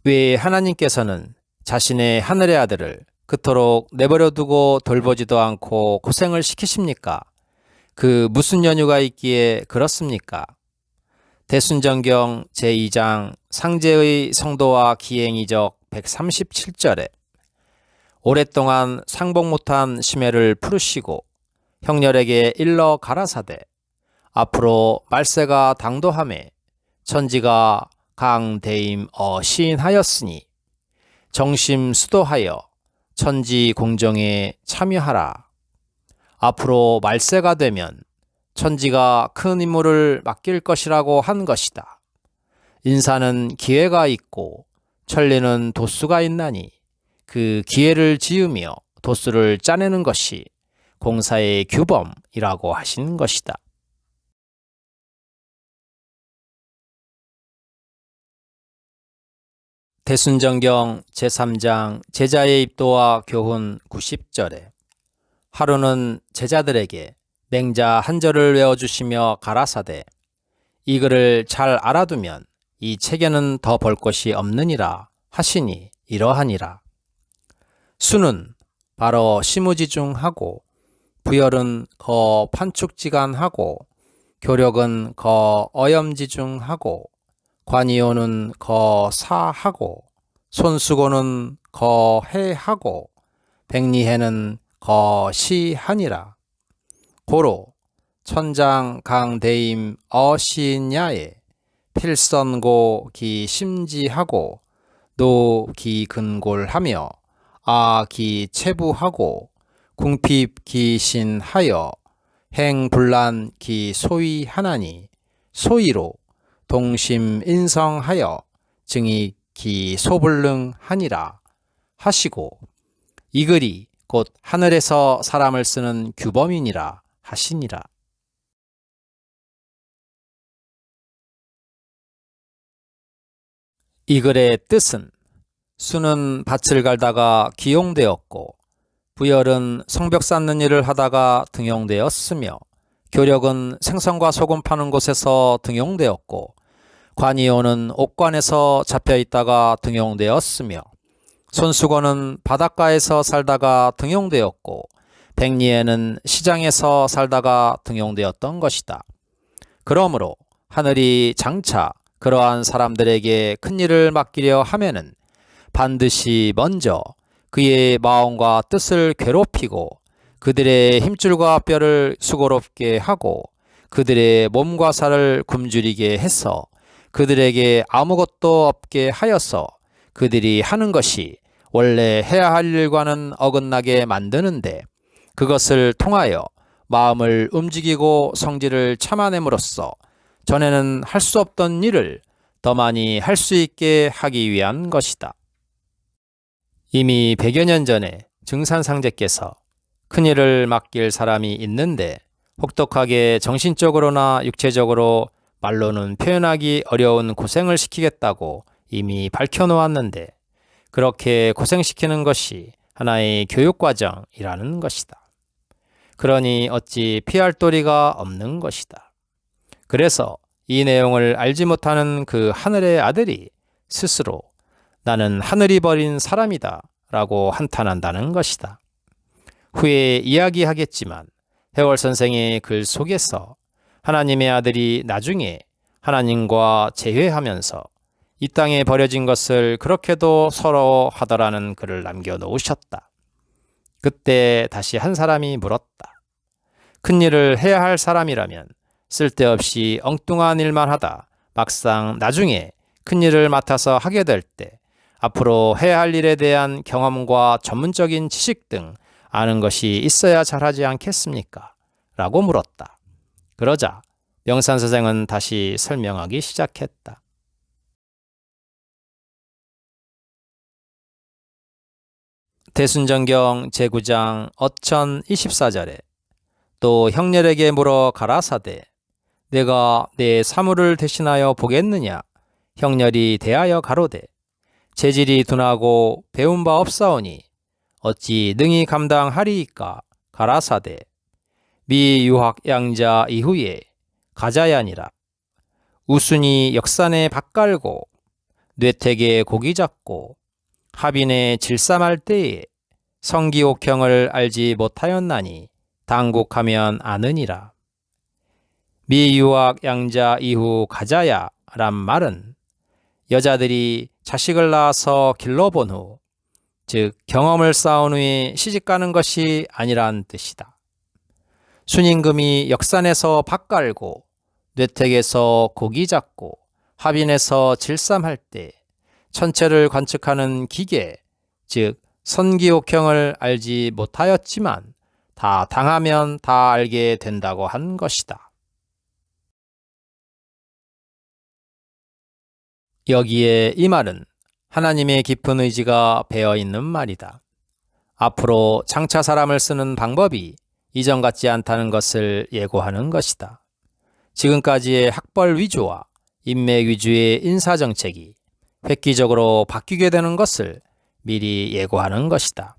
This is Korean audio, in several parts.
왜 하나님께서는 자신의 하늘의 아들을 그토록 내버려 두고 돌보지도 않고 고생을 시키십니까? 그 무슨 연유가 있기에 그렇습니까? 대순전경 제2장 상제의 성도와 기행이적 137절에 오랫동안 상복 못한 심해를 풀으시고 형렬에게 일러 가라사대 앞으로 말세가 당도하매 천지가 강대임 시인하였으니 정심수도하여 천지 공정에 참여하라. 앞으로 말세가 되면 천지가 큰 임무를 맡길 것이라고 한 것이다. 인사는 기회가 있고 천리는 도수가 있나니 그 기회를 지으며 도수를 짜내는 것이 공사의 규범이라고 하신 것이다. 대순전경 제3장 제자의 입도와 교훈 90절에 하루는 제자들에게 맹자 한 절을 외워주시며 가라사대 이 글을 잘 알아두면 이 책에는 더 볼 것이 없느니라 하시니 이러하니라. 수는 바로 시무지중하고 부열은 거 판축지간하고 교력은 거 어염지중하고 관이오는 거 사하고 손수고는 거 해하고 백리해는 거 시하니라. 고로 천장 강대임 어시냐에 필선고 기 심지하고 노 기 근골하며 아 기 체부하고 궁핍 기 신하여 행불란 기 소위하나니 소위로 동심 인성하여 증이 기 소불능하니라 하시고 이 글이 곧 하늘에서 사람을 쓰는 규범이니라 하시니라. 이 글의 뜻은 수는 밭을 갈다가 기용되었고 부열은 성벽 쌓는 일을 하다가 등용되었으며 교력은 생선과 소금 파는 곳에서 등용되었고 관이오는 옥관에서 잡혀있다가 등용되었으며 손수건은 바닷가에서 살다가 등용되었고 백리에는 시장에서 살다가 등용되었던 것이다. 그러므로 하늘이 장차 그러한 사람들에게 큰 일을 맡기려 하면은 반드시 먼저 그의 마음과 뜻을 괴롭히고 그들의 힘줄과 뼈를 수고롭게 하고 그들의 몸과 살을 굶주리게 해서 그들에게 아무것도 없게 하여서 그들이 하는 것이 원래 해야 할 일과는 어긋나게 만드는데 그것을 통하여 마음을 움직이고 성질을 참아냄으로써 전에는 할 수 없던 일을 더 많이 할 수 있게 하기 위한 것이다. 이미 100여 년 전에 증산상제께서 큰일을 맡길 사람이 있는데 혹독하게 정신적으로나 육체적으로 말로는 표현하기 어려운 고생을 시키겠다고 이미 밝혀놓았는데 그렇게 고생시키는 것이 하나의 교육과정이라는 것이다. 그러니 어찌 피할 도리가 없는 것이다. 그래서 이 내용을 알지 못하는 그 하늘의 아들이 스스로 나는 하늘이 버린 사람이다 라고 한탄한다는 것이다. 후에 이야기하겠지만 해월 선생의 글 속에서 하나님의 아들이 나중에 하나님과 재회하면서 이 땅에 버려진 것을 그렇게도 서러워하더라는 글을 남겨놓으셨다. 그때 다시 한 사람이 물었다. 큰일을 해야 할 사람이라면 쓸데없이 엉뚱한 일만 하다 막상 나중에 큰일을 맡아서 하게 될 때 앞으로 해야 할 일에 대한 경험과 전문적인 지식 등 아는 것이 있어야 잘하지 않겠습니까? 라고 물었다. 그러자 명산 선생은 다시 설명하기 시작했다. 대순전경 제9장 어천 24절에 또 형렬에게 물어 가라사대 내가 내 사물을 대신하여 보겠느냐? 형렬이 대하여 가로되 재질이 둔하고 배운 바 없사오니 어찌 능히 감당하리이까? 가라사대 미 유학 양자 이후에 가자야니라. 우순이 역산에 밭갈고 뇌택에 고기 잡고 하빈에 질삼할 때에 성기옥형을 알지 못하였나니 당국하면 아느니라. 미유학 양자 이후 가자야 란 말은 여자들이 자식을 낳아서 길러본 후, 즉 경험을 쌓은 후에 시집가는 것이 아니란 뜻이다. 순임금이 역산에서 밥 깔고 뇌택에서 고기 잡고 하빈에서 질삼할 때 천체를 관측하는 기계, 즉 선기옥형을 알지 못하였지만 다 당하면 다 알게 된다고 한 것이다. 여기에 이 말은 하나님의 깊은 의지가 배어 있는 말이다. 앞으로 장차 사람을 쓰는 방법이 이전 같지 않다는 것을 예고하는 것이다. 지금까지의 학벌 위주와 인맥 위주의 인사정책이 획기적으로 바뀌게 되는 것을 미리 예고하는 것이다.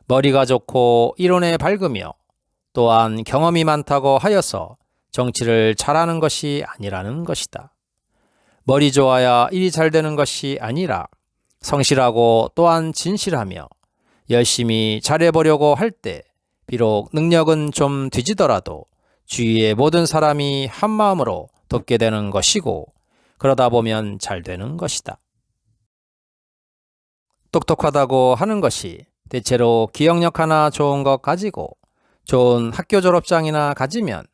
머리가 좋고 이론에 밝으며 또한 경험이 많다고 하여서 정치를 잘하는 것이 아니라는 것이다. 머리 좋아야 일이 잘 되는 것이 아니라 성실하고 또한 진실하며 열심히 잘해보려고 할 때 비록 능력은 좀 뒤지더라도 주위의 모든 사람이 한마음으로 돕게 되는 것이고 그러다 보면 잘 되는 것이다. 똑똑하다고 하는 것이 대체로 기억력 하나 좋은 것 가지고 좋은 학교 졸업장이나 가지면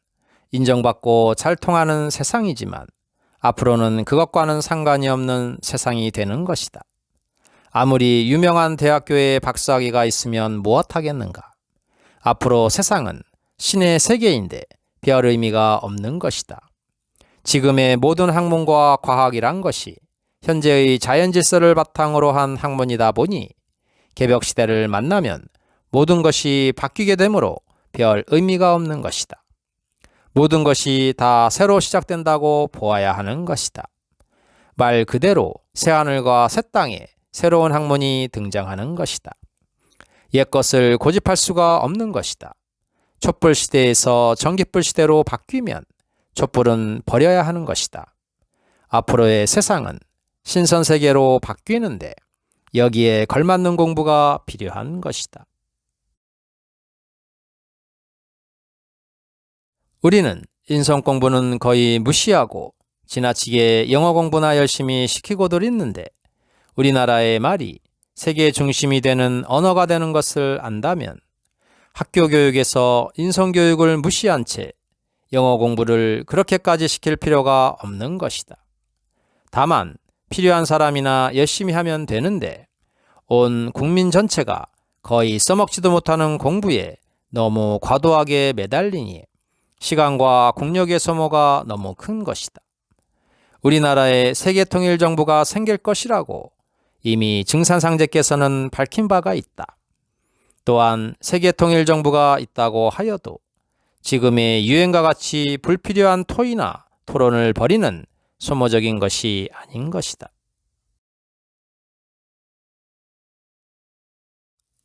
인정받고 잘 통하는 세상이지만 앞으로는 그것과는 상관이 없는 세상이 되는 것이다. 아무리 유명한 대학교에 박사학위가 있으면 무엇하겠는가? 앞으로 세상은 신의 세계인데 별 의미가 없는 것이다. 지금의 모든 학문과 과학이란 것이 현재의 자연질서를 바탕으로 한 학문이다 보니 개벽시대를 만나면 모든 것이 바뀌게 되므로 별 의미가 없는 것이다. 모든 것이 다 새로 시작된다고 보아야 하는 것이다. 말 그대로 새하늘과 새 땅에 새로운 학문이 등장하는 것이다. 옛 것을 고집할 수가 없는 것이다. 촛불 시대에서 전기불 시대로 바뀌면 촛불은 버려야 하는 것이다. 앞으로의 세상은 신선세계로 바뀌는데 여기에 걸맞는 공부가 필요한 것이다. 우리는 인성 공부는 거의 무시하고 지나치게 영어 공부나 열심히 시키고들 있는데 우리나라의 말이 세계 중심이 되는 언어가 되는 것을 안다면 학교 교육에서 인성 교육을 무시한 채 영어 공부를 그렇게까지 시킬 필요가 없는 것이다. 다만 필요한 사람이나 열심히 하면 되는데 온 국민 전체가 거의 써먹지도 못하는 공부에 너무 과도하게 매달리니 시간과 국력의 소모가 너무 큰 것이다. 우리나라에 세계통일정부가 생길 것이라고 이미 증산상제께서는 밝힌 바가 있다. 또한 세계통일정부가 있다고 하여도 지금의 유행과 같이 불필요한 토의나 토론을 벌이는 소모적인 것이 아닌 것이다.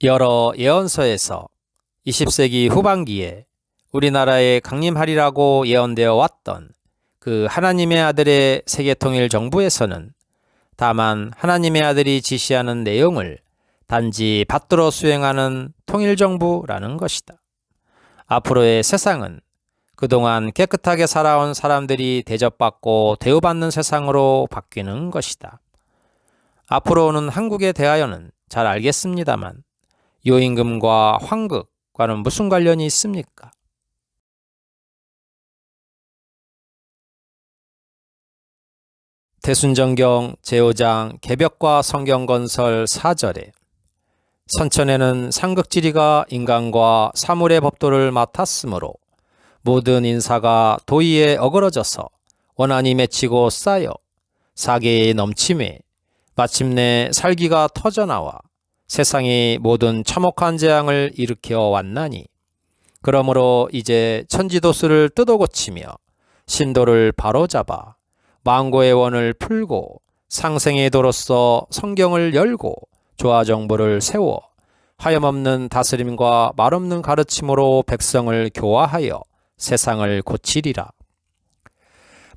여러 예언서에서 20세기 후반기에 우리나라에 강림하리라고 예언되어 왔던 그 하나님의 아들의 세계통일 정부에서는 다만 하나님의 아들이 지시하는 내용을 단지 받들어 수행하는 통일정부라는 것이다. 앞으로의 세상은 그동안 깨끗하게 살아온 사람들이 대접받고 대우받는 세상으로 바뀌는 것이다. 앞으로 오는 한국에 대하여는 잘 알겠습니다만 요임금과 황극과는 무슨 관련이 있습니까? 대순정경 제5장 개벽과 성경건설 4절에 선천에는 상극지리가 인간과 사물의 법도를 맡았으므로 모든 인사가 도의에 어그러져서 원한이 맺히고 쌓여 사계에 넘침에 마침내 살기가 터져나와 세상의 모든 참혹한 재앙을 일으켜 왔나니 그러므로 이제 천지도수를 뜯어고치며 신도를 바로잡아 망고의 원을 풀고 상생의 도로서 성경을 열고 조화정보를 세워 하염없는 다스림과 말없는 가르침으로 백성을 교화하여 세상을 고치리라.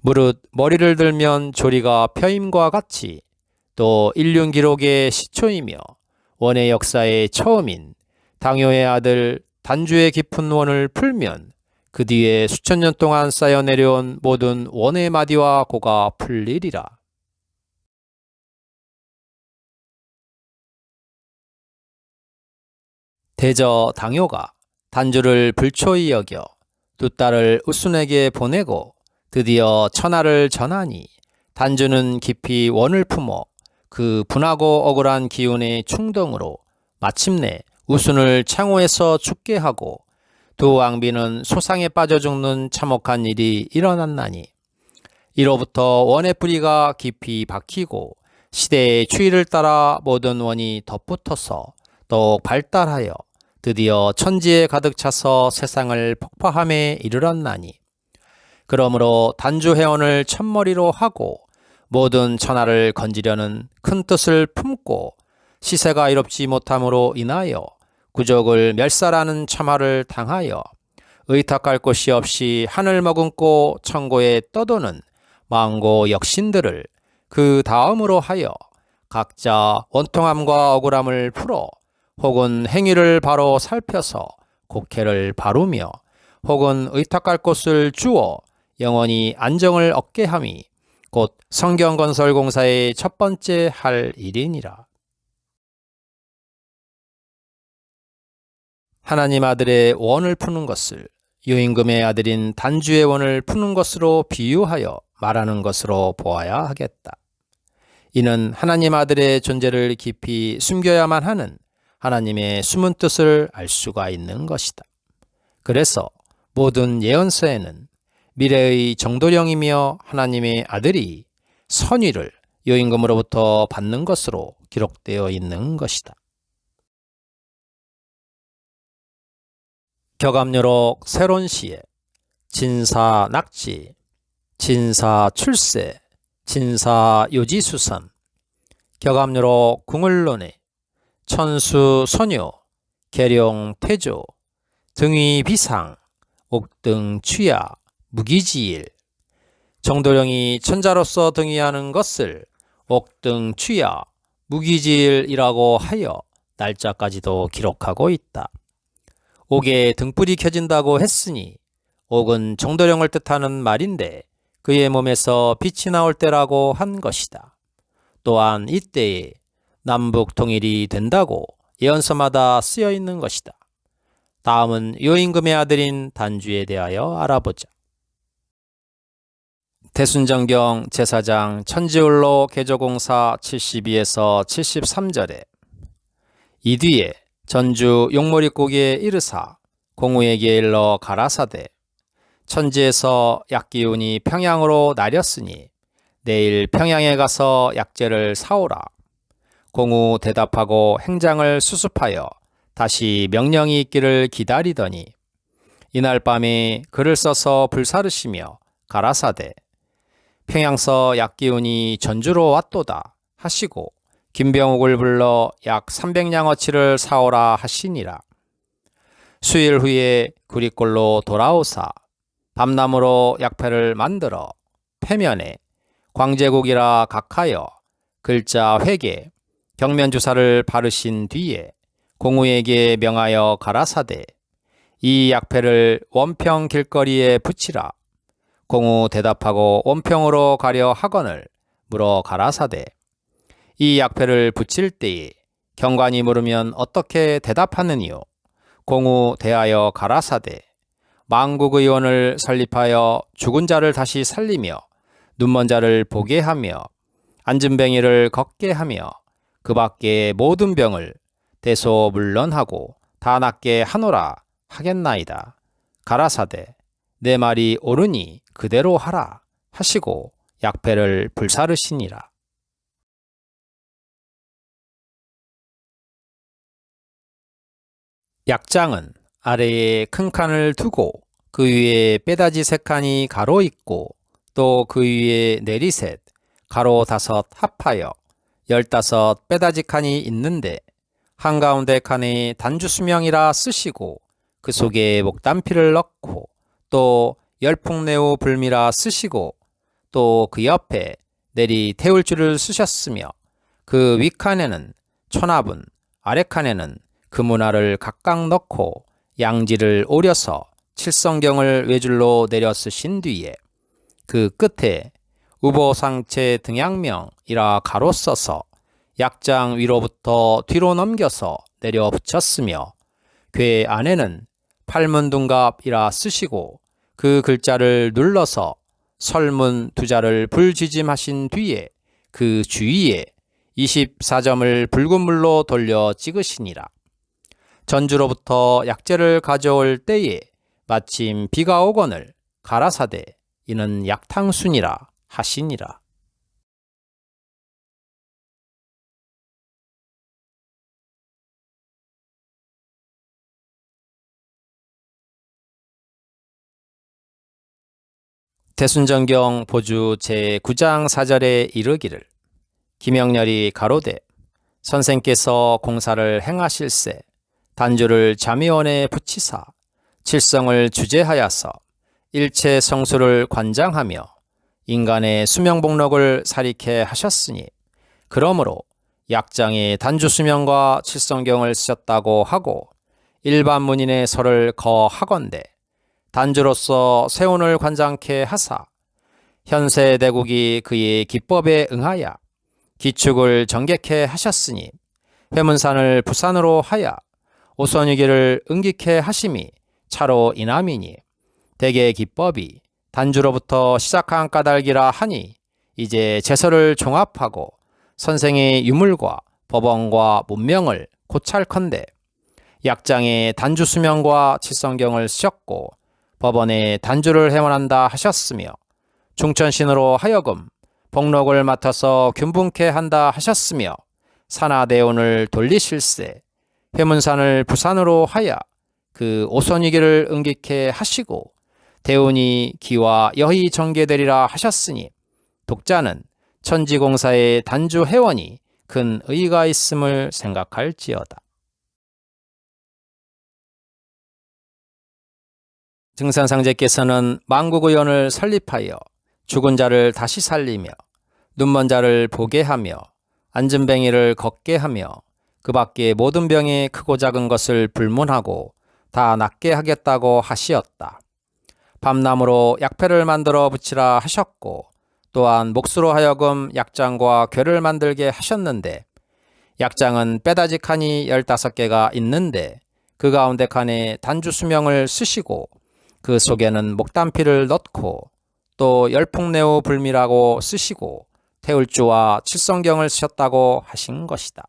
무릇 머리를 들면 조리가 펴임과 같이 또 인륜 기록의 시초이며 원의 역사의 처음인 당요의 아들 단주의 깊은 원을 풀면 그 뒤에 수천 년 동안 쌓여 내려온 모든 원의 마디와 고가 풀리리라. 대저 당요가 단주를 불초히 여겨 두 딸을 우순에게 보내고 드디어 천하를 전하니 단주는 깊이 원을 품어 그 분하고 억울한 기운의 충동으로 마침내 우순을 창호에서 죽게 하고 두 왕비는 소상에 빠져 죽는 참혹한 일이 일어났나니 이로부터 원의 뿌리가 깊이 박히고 시대의 추이를 따라 모든 원이 덧붙어서 더욱 발달하여 드디어 천지에 가득 차서 세상을 폭파함에 이르렀나니 그러므로 단주회원을 첫머리로 하고 모든 천하를 건지려는 큰 뜻을 품고 시세가 이롭지 못함으로 인하여 구족을 멸살하는 참화를 당하여 의탁할 곳이 없이 하늘 머금고 천고에 떠도는 망고 역신들을 그 다음으로 하여 각자 원통함과 억울함을 풀어 혹은 행위를 바로 살펴서 곡해를 바루며 혹은 의탁할 곳을 주어 영원히 안정을 얻게 함이 곧 성경건설공사의 첫 번째 할 일이니라. 하나님 아들의 원을 푸는 것을 유임금의 아들인 단주의 원을 푸는 것으로 비유하여 말하는 것으로 보아야 하겠다. 이는 하나님 아들의 존재를 깊이 숨겨야만 하는 하나님의 숨은 뜻을 알 수가 있는 것이다. 그래서 모든 예언서에는 미래의 정도령이며 하나님의 아들이 선위를 유임금으로부터 받는 것으로 기록되어 있는 것이다. 격암요록 세론시에 진사 낙지, 진사 출세, 진사 요지수선, 격암요록 궁을론에 천수 소녀, 계룡 태조, 등위 비상, 옥등 취야, 무기지일, 정도령이 천자로서 등위하는 것을 옥등 취야, 무기지일이라고 하여 날짜까지도 기록하고 있다. 옥에 등불이 켜진다고 했으니 옥은 정도령을 뜻하는 말인데 그의 몸에서 빛이 나올 때라고 한 것이다. 또한 이때에 남북 통일이 된다고 예언서마다 쓰여 있는 것이다. 다음은 요임금의 아들인 단주에 대하여 알아보자. 대순정경 제사장 천지울로 개조공사 72에서 73절에 이 뒤에 전주 용머리고기에 이르사 공우에게 일러 가라사대 천지에서 약기운이 평양으로 나렸으니 내일 평양에 가서 약재를 사오라. 공우 대답하고 행장을 수습하여 다시 명령이 있기를 기다리더니 이날 밤에 글을 써서 불사르시며 가라사대 평양서 약기운이 전주로 왔도다 하시고 김병옥을 불러 약 300냥어치를 사오라 하시니라. 수일 후에 구리골로 돌아오사 밤나무로 약패를 만들어 패면에 광제국이라 각하여 글자 회계 경면주사를 바르신 뒤에 공우에게 명하여 가라사대 이 약패를 원평 길거리에 붙이라. 공우 대답하고 원평으로 가려 하거늘 물어 가라사대 이 약패를 붙일 때에 경관이 물으면 어떻게 대답하느니요? 공우 대하여 가라사대 망국의원을 설립하여 죽은 자를 다시 살리며 눈먼 자를 보게 하며 앉은 뱅이를 걷게 하며 그 밖에 모든 병을 대소 물론하고 다 낫게 하노라 하겠나이다. 가라사대 내 말이 옳으니 그대로 하라 하시고 약패를 불사르시니라. 약장은 아래에 큰 칸을 두고 그 위에 빼다지 3칸이 가로 있고 또 그 위에 내리셋 가로 5 합하여 15 빼다지 칸이 있는데 한가운데 칸에 단주수명이라 쓰시고 그 속에 목단피를 넣고 또 열풍내우 불미라 쓰시고 또 그 옆에 내리 태울 줄을 쓰셨으며 그 윗칸에는 천화분, 아래칸에는 금운하를 각각 넣고 양지를 오려서 칠성경을 외줄로 내려 쓰신 뒤에 그 끝에 우보상체 등양명이라 가로 써서 약장 위로부터 뒤로 넘겨서 내려 붙였으며 궤 안에는 팔문둥갑이라 쓰시고 그 글자를 눌러서 설문 두 자를 불지짐하신 뒤에 그 주위에 24점을 붉은 물로 돌려 찍으시니라. 전주로부터 약재를 가져올 때에 마침 비가 오거늘 가라사대 이는 약탕순이라 하시니라. 대순전경 보주 제9장 4절에 이르기를 김영렬이 가로되 선생께서 공사를 행하실세 단주를 자미원에 붙이사 칠성을 주재하여서 일체 성수를 관장하며 인간의 수명복록을 사리케 하셨으니 그러므로 약장이 단주 수명과 칠성경을 쓰셨다고 하고 일반 문인의 설을 거하건대 단주로서 세운을 관장케 하사 현세 대국이 그의 기법에 응하여 기축을 정객케 하셨으니 회문산을 부산으로 하여 오선유기를 응기케 하심이 차로 이남이니 대개 기법이 단주로부터 시작한 까닭이라 하니 이제 제설을 종합하고 선생의 유물과 법원과 문명을 고찰컨대 약장에 단주 수명과 칠성경을 쓰셨고 법원에 단주를 해원한다 하셨으며 중천신으로 하여금 복록을 맡아서 균분케 한다 하셨으며 산하대운을 돌리실세 회문산을 부산으로 하여 그 오선위기를 응기케 하시고 대운이 기와 여희 정계되리라 하셨으니 독자는 천지공사의 단주 회원이 큰 의의가 있음을 생각할지어다. 증산상제께서는 만국의원을 설립하여 죽은 자를 다시 살리며 눈먼 자를 보게 하며 앉은 뱅이를 걷게 하며 그 밖에 모든 병에 크고 작은 것을 불문하고 다 낫게 하겠다고 하시었다. 밤나무로 약패를 만들어 붙이라 하셨고 또한 목수로 하여금 약장과 궤를 만들게 하셨는데 약장은 빼다지 칸이 15개가 있는데 그 가운데 칸에 단주 수명을 쓰시고 그 속에는 목단피를 넣고 또 열풍내우 불미라고 쓰시고 태울주와 칠성경을 쓰셨다고 하신 것이다.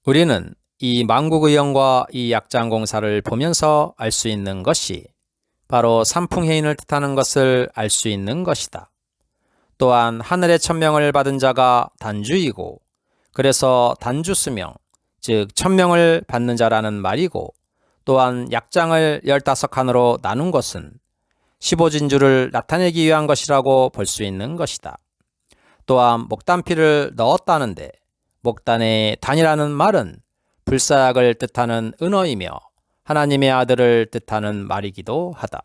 우리는 이 만국의원과 이 약장공사를 보면서 알 수 있는 것이 바로 삼풍해인을 뜻하는 것을 알 수 있는 것이다. 또한 하늘의 천명을 받은 자가 단주이고 그래서 단주수명, 즉 천명을 받는 자라는 말이고 또한 약장을 15칸으로 나눈 것은 15진주를 나타내기 위한 것이라고 볼 수 있는 것이다. 또한 목단피를 넣었다는데 목단의 단이라는 말은 불사약을 뜻하는 은어이며 하나님의 아들을 뜻하는 말이기도 하다.